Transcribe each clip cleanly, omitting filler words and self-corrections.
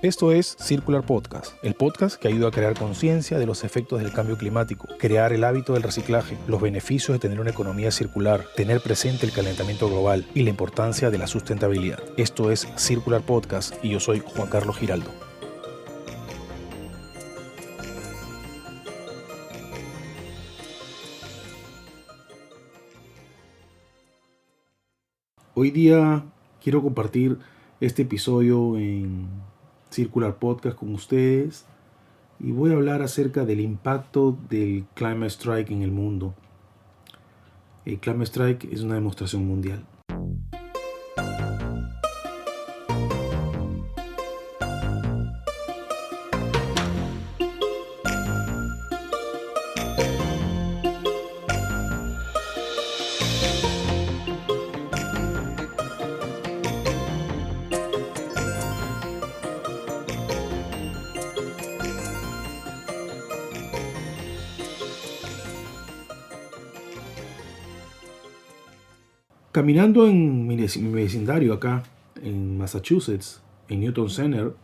Esto es Circular Podcast, el podcast que ayuda a crear conciencia de los efectos del cambio climático, crear el hábito del reciclaje, los beneficios de tener una economía circular, tener presente el calentamiento global y la importancia de la sustentabilidad. Esto es Circular Podcast y yo soy Juan Carlos Giraldo. Hoy día quiero compartir este episodio en Circular Podcast con ustedes y voy a hablar acerca del impacto del Climate Strike en el mundo. El Climate Strike es una demostración mundial. Caminando en mi vecindario acá, en Massachusetts, en Newton Center,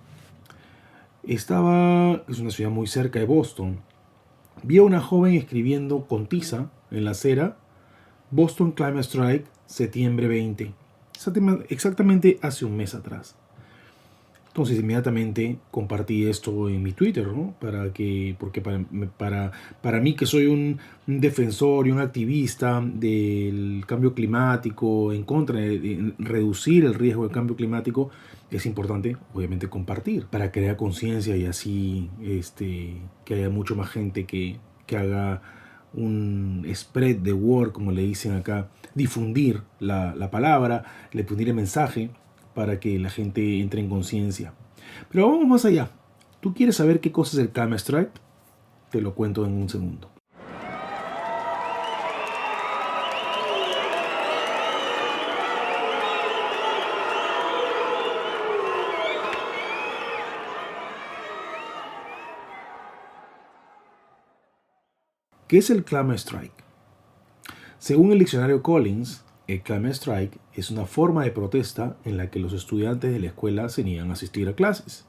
es una ciudad muy cerca de Boston, vi a una joven escribiendo con tiza en la acera, Boston Climate Strike, septiembre 20, exactamente hace un mes atrás. Entonces inmediatamente compartí esto en mi Twitter, ¿no? Porque para mí, que soy un defensor y un activista del cambio climático, en contra de reducir el riesgo del cambio climático, es importante obviamente compartir para crear conciencia y así que haya mucho más gente que haga un spread the word, como le dicen acá, difundir la palabra, difundir el mensaje, para que la gente entre en conciencia. Pero vamos más allá. ¿Tú quieres saber qué cosa es el Climate Strike? Te lo cuento en un segundo. ¿Qué es el Climate Strike? Según el diccionario Collins, el Climate Strike es una forma de protesta en la que los estudiantes de la escuela se niegan a asistir a clases.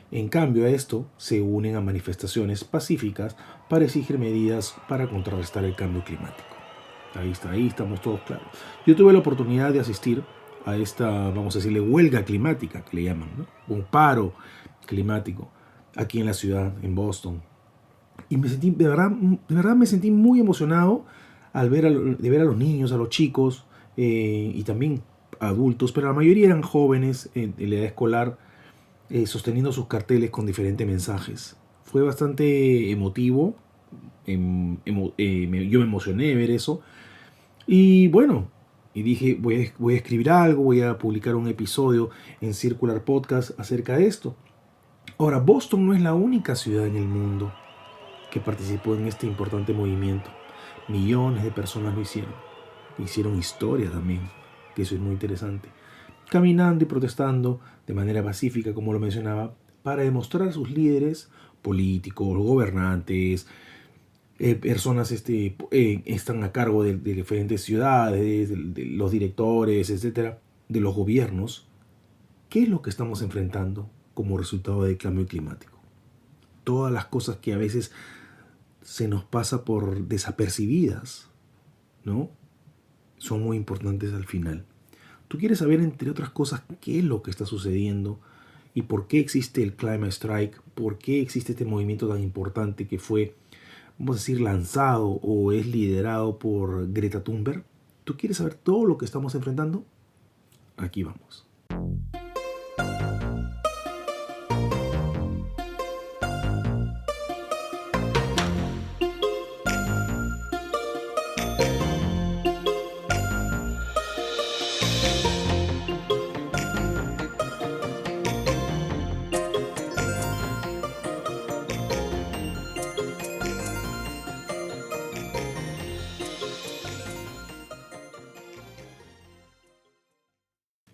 En cambio a esto, se unen a manifestaciones pacíficas para exigir medidas para contrarrestar el cambio climático. Ahí estamos todos claros. Yo tuve la oportunidad de asistir a esta, vamos a decirle, huelga climática, que le llaman, ¿no? Un paro climático aquí en la ciudad, en Boston. Y de verdad me sentí muy emocionado de ver a los niños, a los chicos y también adultos, pero la mayoría eran jóvenes en la edad escolar, sosteniendo sus carteles con diferentes mensajes. Fue bastante emotivo, yo me emocioné de ver eso. Y bueno, y dije, voy a escribir algo, voy a publicar un episodio en Circular Podcast acerca de esto. Ahora, Boston no es la única ciudad en el mundo que participó en este importante movimiento. Millones de personas lo hicieron. Hicieron historia también, que eso es muy interesante. Caminando y protestando de manera pacífica, como lo mencionaba, para demostrar a sus líderes políticos, gobernantes, personas están a cargo de diferentes ciudades, de los directores, etcétera, de los gobiernos. ¿Qué es lo que estamos enfrentando como resultado del cambio climático? Todas las cosas que a veces se nos pasa por desapercibidas, ¿no? Son muy importantes al final. Tú quieres saber, entre otras cosas, qué es lo que está sucediendo y por qué existe el Climate Strike, por qué existe este movimiento tan importante que fue, vamos a decir, lanzado o es liderado por Greta Thunberg. ¿Tú quieres saber todo lo que estamos enfrentando? Aquí vamos.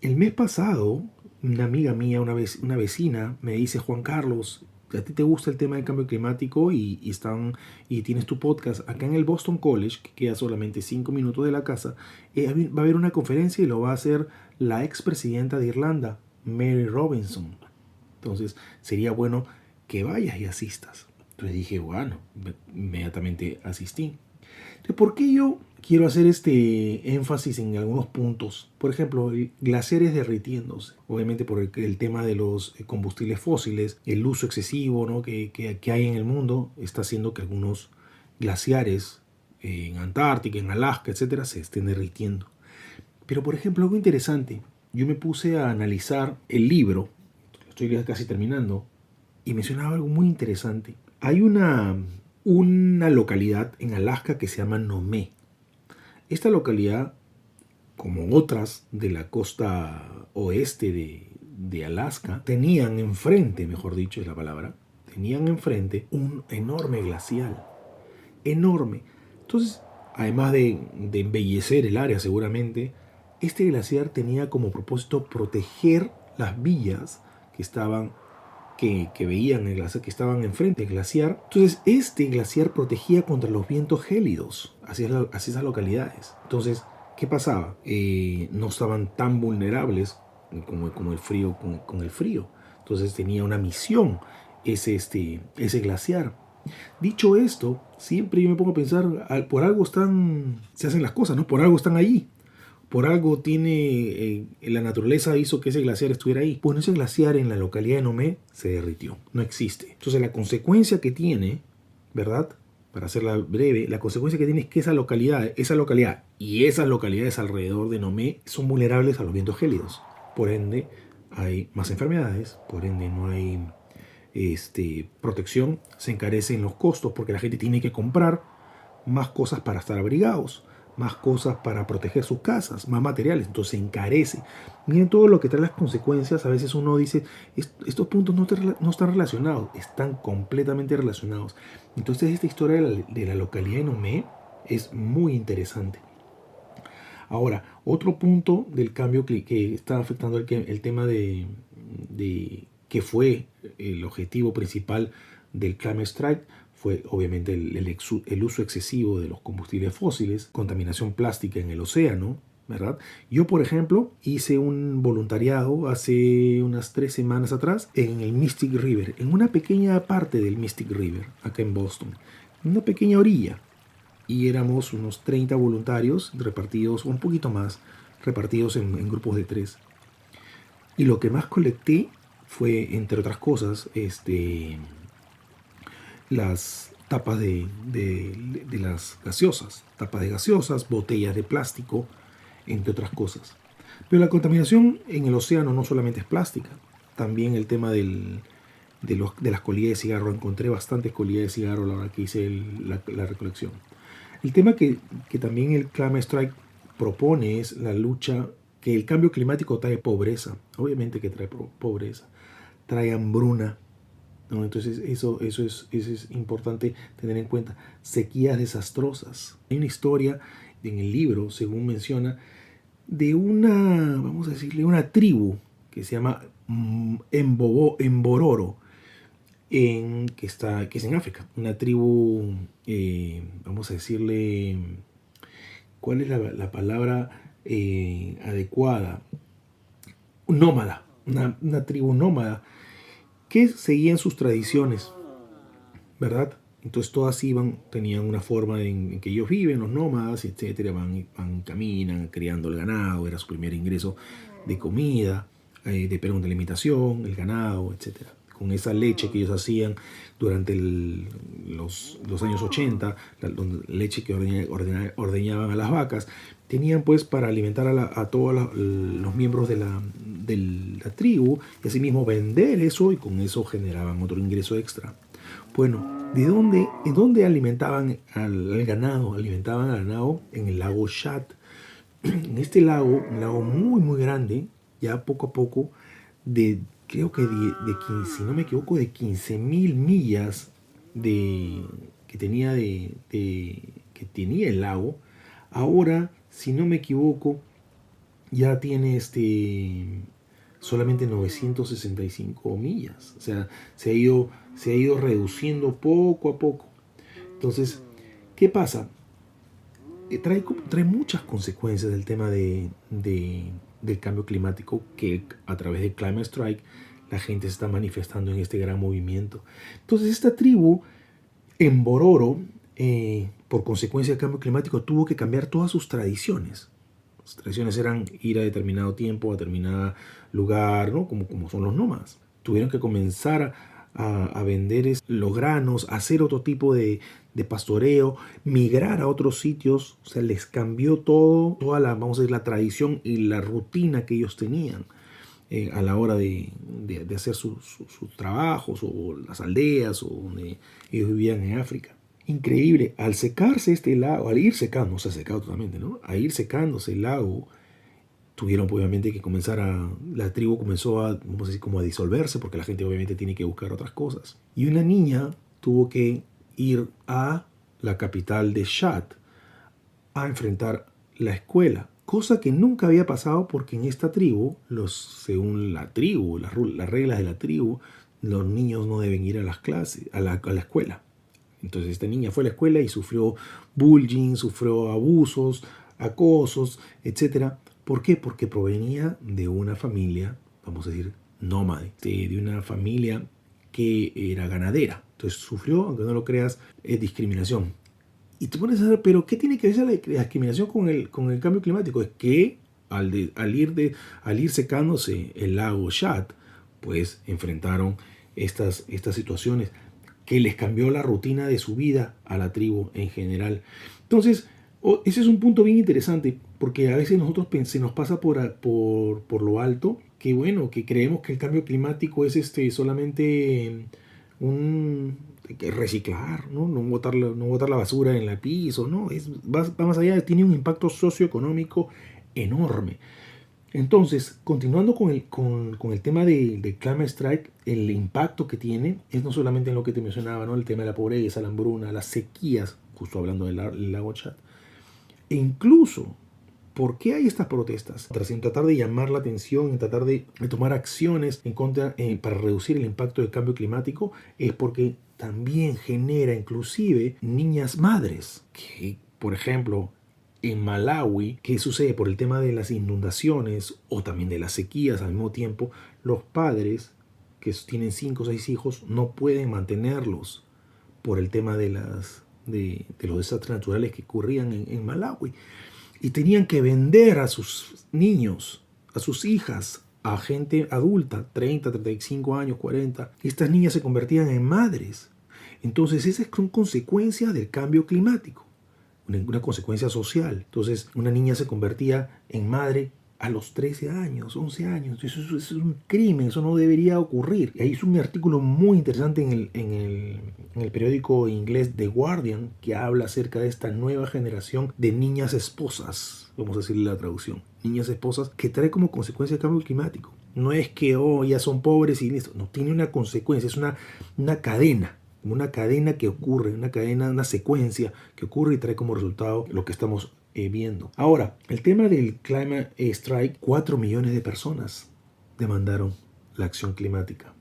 El mes pasado, una amiga mía, una vecina, me dice: Juan Carlos, a ti te gusta el tema del cambio climático y tienes tu podcast acá en el Boston College, que queda solamente 5 minutos de la casa, va a haber una conferencia y lo va a hacer la expresidenta de Irlanda, Mary Robinson. Entonces sería bueno que vayas y asistas. Entonces dije, bueno, inmediatamente asistí. Entonces, ¿por qué yo quiero hacer este énfasis en algunos puntos? Por ejemplo, glaciares derritiéndose. Obviamente por el tema de los combustibles fósiles, el uso excesivo, ¿no? que hay en el mundo está haciendo que algunos glaciares en Antártica, en Alaska, etcétera, se estén derritiendo. Pero, por ejemplo, algo interesante. Yo me puse a analizar el libro, estoy casi terminando, y mencionaba algo muy interesante. Hay una localidad en Alaska que se llama Nome. Esta localidad, como otras de la costa oeste de Alaska, tenían enfrente, mejor dicho es la palabra, tenían enfrente un enorme glacial. Enorme. Entonces, además de embellecer el área seguramente, este glaciar tenía como propósito proteger las villas que veían el glaciar, que estaban enfrente del glaciar. Entonces, este glaciar protegía contra los vientos gélidos hacia esas localidades. Entonces, ¿qué pasaba? No estaban tan vulnerables como el frío, con el frío. Entonces tenía una misión ese glaciar. Dicho esto, siempre yo me pongo a pensar, por algo se hacen las cosas, ¿no? Por algo están allí. Por algo la naturaleza hizo que ese glaciar estuviera ahí. Bueno, ese glaciar en la localidad de Nome se derritió, no existe. Entonces la consecuencia que tiene, ¿verdad? Para hacerla breve, la consecuencia que tiene es que esa localidad y esas localidades alrededor de Nome son vulnerables a los vientos gélidos. Por ende, hay más enfermedades, por ende no hay protección, se encarecen los costos porque la gente tiene que comprar más cosas para estar abrigados, más cosas para proteger sus casas, más materiales, entonces se encarece. Miren todo lo que trae las consecuencias. A veces uno dice, estos puntos no están relacionados, están completamente relacionados. Entonces esta historia de la localidad de Nome es muy interesante. Ahora, otro punto del cambio que está afectando el tema de que fue el objetivo principal del Climate Strike fue obviamente el uso excesivo de los combustibles fósiles, contaminación plástica en el océano, ¿verdad? Yo, por ejemplo, hice un voluntariado hace unas 3 semanas atrás en el Mystic River, en una pequeña parte del Mystic River, acá en Boston, una pequeña orilla. Y éramos unos 30 voluntarios repartidos, un poquito más, repartidos en grupos de 3. Y lo que más colecté fue, entre otras cosas, las tapas de las gaseosas, tapas de gaseosas, botellas de plástico, entre otras cosas. Pero la contaminación en el océano no solamente es plástica, también el tema de las colillas de cigarro. Encontré bastantes colillas de cigarro a la hora que hice la recolección. El tema que también el Climate Strike propone es la lucha, que el cambio climático trae pobreza, obviamente que trae pobreza, trae hambruna, ¿no? Entonces eso es importante tener en cuenta. Sequías desastrosas. Hay una historia en el libro, según menciona, de vamos a decirle, una tribu que se llama Embororo, que es en África. Una tribu, vamos a decirle, ¿cuál es la palabra adecuada? Nómada, una tribu nómada que seguían sus tradiciones, ¿verdad? Entonces todas tenían una forma en que ellos viven, los nómadas, etcétera, caminan, criando el ganado, era su primer ingreso de comida, de alimentación, el ganado, etcétera. Con esa leche que ellos hacían durante los años 80, leche que ordeñaban a las vacas, tenían pues para alimentar a todos los miembros de la tribu, y asimismo vender eso, y con eso generaban otro ingreso extra. Bueno, ¿en dónde alimentaban al ganado? Alimentaban al ganado en el lago Chad. En este lago, un lago muy muy grande, ya poco a poco, creo que si no me equivoco, de 15.000 millas que tenía el lago. Ahora, si no me equivoco, ya tiene solamente 965 millas. O sea, se ha ido reduciendo poco a poco. Entonces, ¿qué pasa? Trae muchas consecuencias del tema del cambio climático, que a través del Climate Strike la gente se está manifestando en este gran movimiento. Entonces esta tribu en Bororo, por consecuencia del cambio climático, tuvo que cambiar todas sus tradiciones. Las tradiciones eran ir a determinado tiempo, a determinado lugar, ¿no? Como son los nómadas. Tuvieron que comenzar a vender los granos, hacer otro tipo de pastoreo, migrar a otros sitios. O sea, les cambió toda la, vamos a decir, la tradición y la rutina que ellos tenían a la hora de hacer sus trabajos o las aldeas o donde ellos vivían en África. Increíble, al secarse este lago, al ir secando, no se ha secado totalmente, ¿no? A ir secándose el lago, tuvieron obviamente que la tribu comenzó a, vamos a decir, como a disolverse, porque la gente obviamente tiene que buscar otras cosas. Y una niña tuvo que ir a la capital de Chad a enfrentar la escuela, cosa que nunca había pasado porque en esta tribu, según la tribu, las reglas de la tribu, los niños no deben ir a las clases, a la escuela. Entonces esta niña fue a la escuela y sufrió bullying, sufrió abusos, acosos, etc. ¿Por qué? Porque provenía de una familia, vamos a decir, nómade, de una familia que era ganadera. Entonces sufrió, aunque no lo creas, discriminación. Y te pones a ver, pero ¿qué tiene que ver la discriminación con el cambio climático? Es que al ir secándose el lago Chad, pues enfrentaron estas situaciones que les cambió la rutina de su vida a la tribu en general. Entonces, ese es un punto bien interesante, porque a veces nosotros se nos pasa por lo alto, que bueno, que creemos que el cambio climático es solamente reciclar, ¿no? No botar la basura en el piso, ¿no? Va más allá, tiene un impacto socioeconómico enorme. Entonces, continuando con el tema de Climate Strike, el impacto que tiene es no solamente en lo que te mencionaba, ¿no? El tema de la pobreza, la hambruna, las sequías, justo hablando del lago Chad. E incluso, ¿por qué hay estas protestas? En tratar de llamar la atención, en tratar de tomar acciones en contra, para reducir el impacto del cambio climático, es porque también genera inclusive niñas madres que, por ejemplo, en Malawi, ¿qué sucede? Por el tema de las inundaciones o también de las sequías al mismo tiempo, los padres que tienen 5 o 6 hijos no pueden mantenerlos por el tema de los desastres naturales que ocurrían en Malawi. Y tenían que vender a sus niños, a sus hijas, a gente adulta, 30, 35 años, 40. Estas niñas se convertían en madres. Entonces esas son consecuencias del cambio climático. Una consecuencia social. Entonces, una niña se convertía en madre a los 13 años, 11 años. Eso es un crimen, eso no debería ocurrir. Y ahí hizo un artículo muy interesante en el periódico inglés The Guardian, que habla acerca de esta nueva generación de niñas esposas, vamos a decirle la traducción, niñas esposas, que trae como consecuencia el cambio climático. No es que, ya son pobres y listo. No, tiene una consecuencia, es una cadena. Una cadena que ocurre, una secuencia que ocurre y trae como resultado lo que estamos viendo. Ahora, el tema del Climate Strike, 4 millones de personas demandaron la acción climática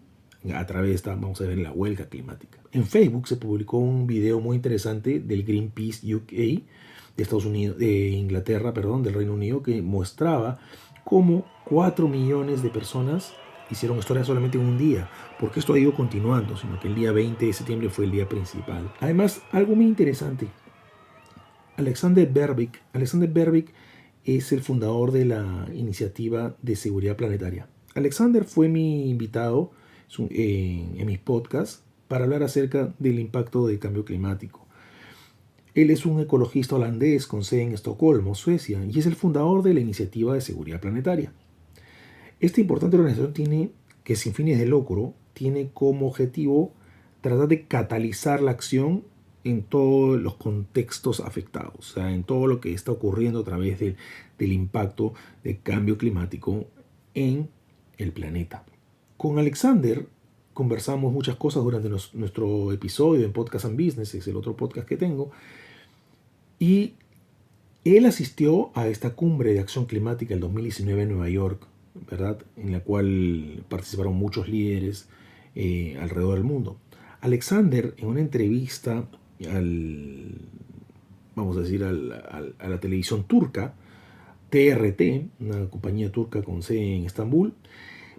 a través de vamos a ver, la huelga climática. En Facebook se publicó un video muy interesante del Greenpeace UK de Estados Unidos, de Inglaterra, perdón, del Reino Unido, que mostraba cómo 4 millones de personas hicieron historia solamente en un día, porque esto ha ido continuando, sino que el día 20 de septiembre fue el día principal. Además, algo muy interesante, Alexander Berbick es el fundador de la iniciativa de seguridad planetaria. Alexander fue mi invitado en mis podcasts para hablar acerca del impacto del cambio climático. Él es un ecologista holandés con sede en Estocolmo, Suecia, y es el fundador de la iniciativa de seguridad planetaria. Esta importante organización que sin fines de lucro tiene como objetivo tratar de catalizar la acción en todos los contextos afectados, o sea, en todo lo que está ocurriendo a través del impacto del cambio climático en el planeta. Con Alexander conversamos muchas cosas durante nuestro episodio en Podcast and Business, es el otro podcast que tengo, y él asistió a esta cumbre de acción climática el 2019 en Nueva York, ¿verdad? En la cual participaron muchos líderes alrededor del mundo. Alexander, en una entrevista vamos a decir, a la televisión turca, TRT, una compañía turca con sede en Estambul,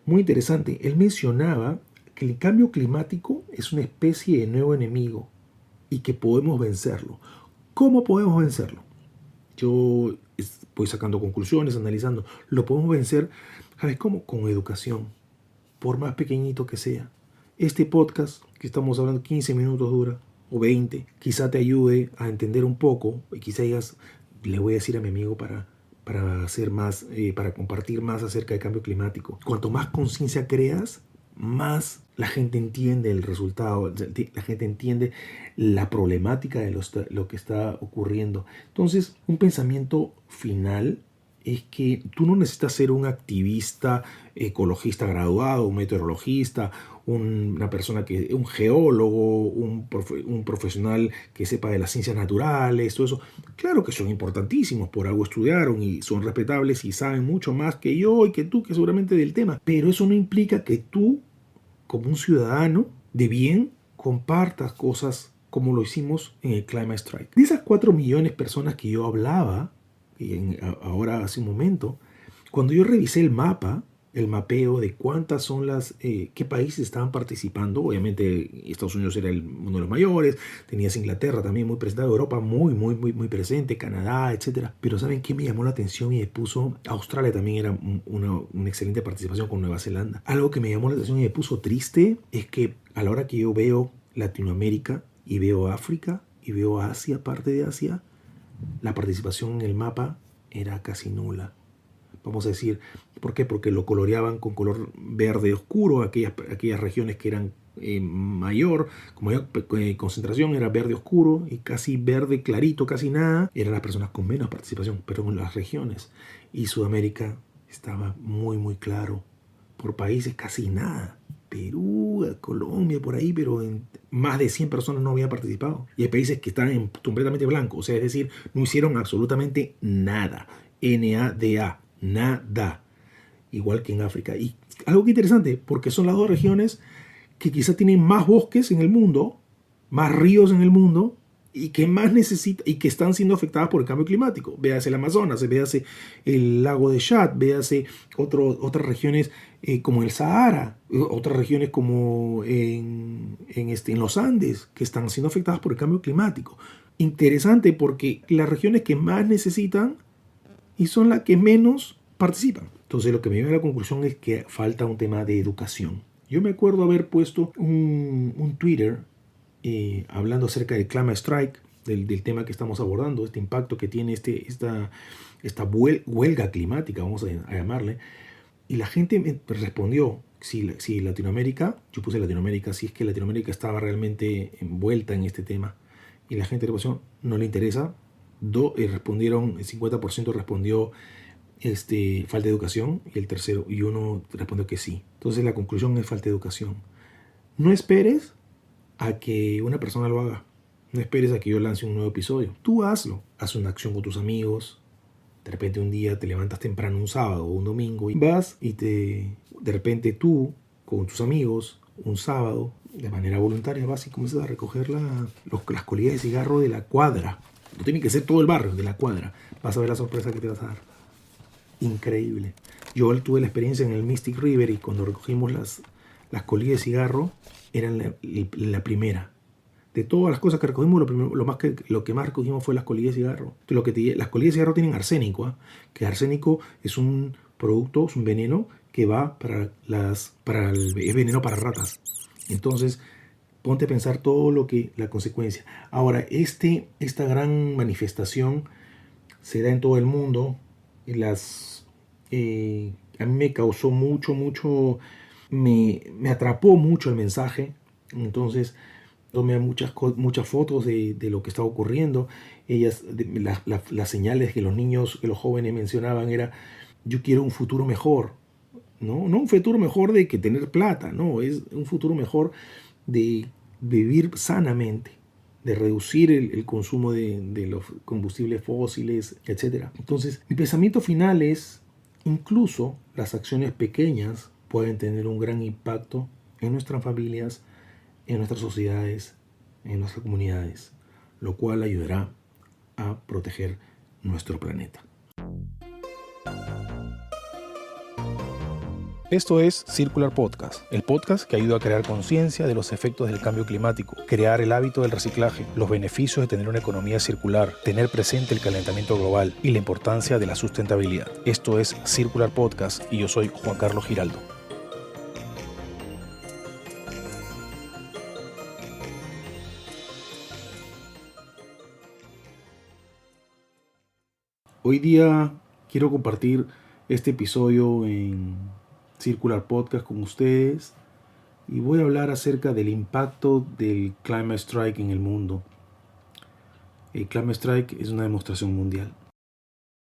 muy interesante. Él mencionaba que el cambio climático es una especie de nuevo enemigo y que podemos vencerlo. ¿Cómo podemos vencerlo? Yo voy sacando conclusiones, analizando. Lo podemos vencer, ¿sabes cómo? Con educación, por más pequeñito que sea. Este podcast que estamos hablando 15 minutos dura, o 20, quizá te ayude a entender un poco, y quizá digas, le voy a decir a mi amigo para hacer más, para compartir más acerca del cambio climático. Cuanto más conciencia creas, más la gente entiende el resultado, la gente entiende la problemática de lo que está ocurriendo. Entonces, un pensamiento final es que tú no necesitas ser un activista ecologista graduado, un meteorologista, una persona un geólogo, un profesional que sepa de las ciencias naturales, todo eso. Claro que son importantísimos, por algo estudiaron y son respetables y saben mucho más que yo y que tú, que seguramente del tema. Pero eso no implica que tú, como un ciudadano de bien, compartas cosas como lo hicimos en el Climate Strike. De esas 4 millones de personas que yo hablaba, ahora hace un momento, cuando yo revisé el mapeo de cuántas son qué países estaban participando, obviamente Estados Unidos era uno de los mayores, tenías Inglaterra también muy presente, Europa muy presente, Canadá, etcétera. Pero ¿saben qué me llamó la atención y me puso? Australia también era una excelente participación con Nueva Zelanda. Algo que me llamó la atención y me puso triste es que a la hora que yo veo Latinoamérica y veo África y veo Asia, parte de Asia, la participación en el mapa era casi nula. Vamos a decir, ¿por qué? Porque lo coloreaban con color verde oscuro, aquellas regiones que eran mayor concentración era verde oscuro y casi verde clarito, casi nada, eran las personas con menos participación, pero en las regiones. Y Sudamérica estaba muy claro, por países casi nada. Perú, Colombia, por ahí, pero más de 100 personas no habían participado. Y hay países que están completamente blancos, o sea, es decir, no hicieron absolutamente nada. NADA, nada. Igual que en África. Y algo que interesante, porque son las dos regiones que quizá tienen más bosques en el mundo, más ríos en el mundo, y que más necesitan y que están siendo afectadas por el cambio climático. Véase el Amazonas, véase el lago de Chad, véase otras regiones como el Sahara, otras regiones como en los Andes, que están siendo afectadas por el cambio climático. Interesante porque las regiones que más necesitan y son las que menos participan. Entonces lo que me lleva a la conclusión es que falta un tema de educación. Yo me acuerdo haber puesto un Twitter hablando acerca del Climate Strike, del tema que estamos abordando, este impacto que tiene esta huelga climática, vamos a llamarle, y la gente me respondió, si Latinoamérica, yo puse Latinoamérica, si es que Latinoamérica estaba realmente envuelta en este tema, y la gente respondió, no le interesa, respondieron, el 50% respondió falta de educación, y uno respondió que sí. Entonces la conclusión es falta de educación. No esperes a que una persona lo haga. No esperes a que yo lance un nuevo episodio. Tú hazlo. Haz una acción con tus amigos. De repente un día te levantas temprano, un sábado o un domingo, y vas y de repente tú con tus amigos un sábado de manera voluntaria vas y comienzas a recoger las colillas de cigarro de la cuadra. No tiene que ser todo el barrio, de la cuadra. Vas a ver la sorpresa que te vas a dar. Increíble. Yo tuve la experiencia en el Mystic River y cuando recogimos las colillas de cigarro, eran la primera. De todas las cosas que recogimos, lo que más recogimos fue las colillas de cigarro. Las colillas de cigarro tienen arsénico, ¿eh? Que arsénico es un producto, es un veneno que va es veneno para ratas. Entonces, ponte a pensar todo la consecuencia. Ahora, esta gran manifestación se da en todo el mundo. A mí me causó me atrapó mucho el mensaje. Entonces tomé muchas fotos de lo que estaba ocurriendo. Las señales que los jóvenes mencionaban era: yo quiero un futuro mejor. No un futuro mejor de que tener plata, no, es un futuro mejor de vivir sanamente, de reducir el consumo de los combustibles fósiles, etc. Entonces, mi pensamiento final es: incluso las acciones pequeñas pueden tener un gran impacto en nuestras familias, en nuestras sociedades, en nuestras comunidades, lo cual ayudará a proteger nuestro planeta. Esto es Circular Podcast, el podcast que ayuda a crear conciencia de los efectos del cambio climático, crear el hábito del reciclaje, los beneficios de tener una economía circular, tener presente el calentamiento global y la importancia de la sustentabilidad. Esto es Circular Podcast y yo soy Juan Carlos Giraldo. Hoy día quiero compartir este episodio en Circular Podcast con ustedes y voy a hablar acerca del impacto del Climate Strike en el mundo. El Climate Strike es una demostración mundial.